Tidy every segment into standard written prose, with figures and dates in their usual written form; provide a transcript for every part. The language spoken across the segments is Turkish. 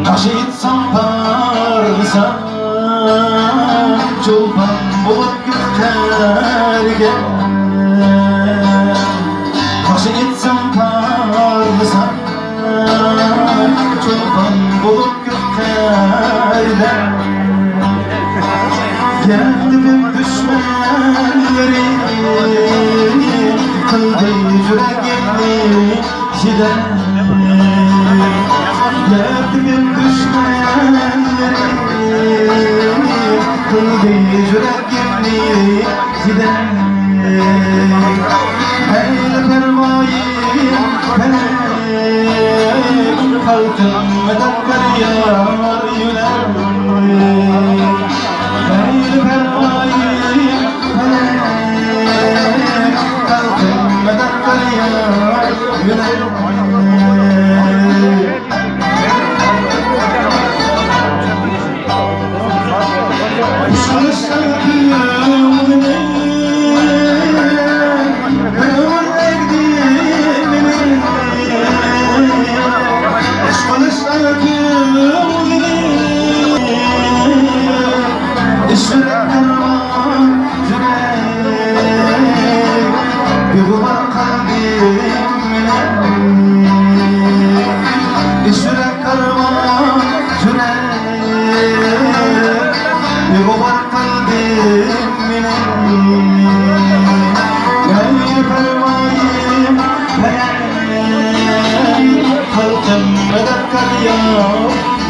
Taşı gitsem parsa çolpan bulup göklerge. Taşı gitsem parsa çolpan bulup göklerge. Geldi bir düşmanları kıldı yüreğini gider. Geldi bir düşmanları kıldı yüreğini gider. Eyle pervayim felek kalkın medet kar yar yüler. Eyle pervayim felek kalkın medet kar yar yüler.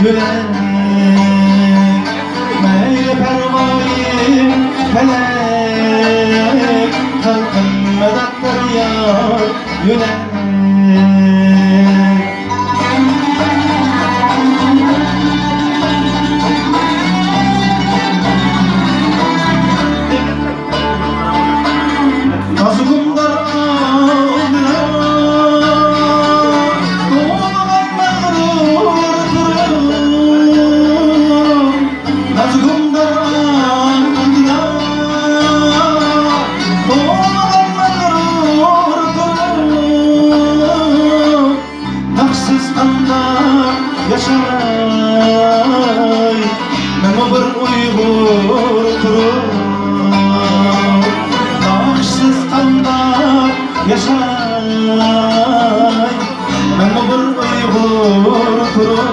Yürek meyle pervayim felek kalkın medet kar yar yürek. Yaşay, mema bir uygur turur. Nakşsiz kanda yaşay, mema bir uygur turur.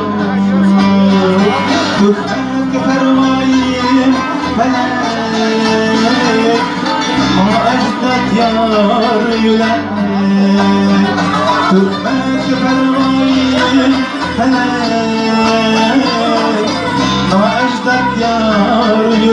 Tühmet pervayim felek, bana ecdat yar yüler. Tühmet pervayim felek, bana ecdat yar yüler.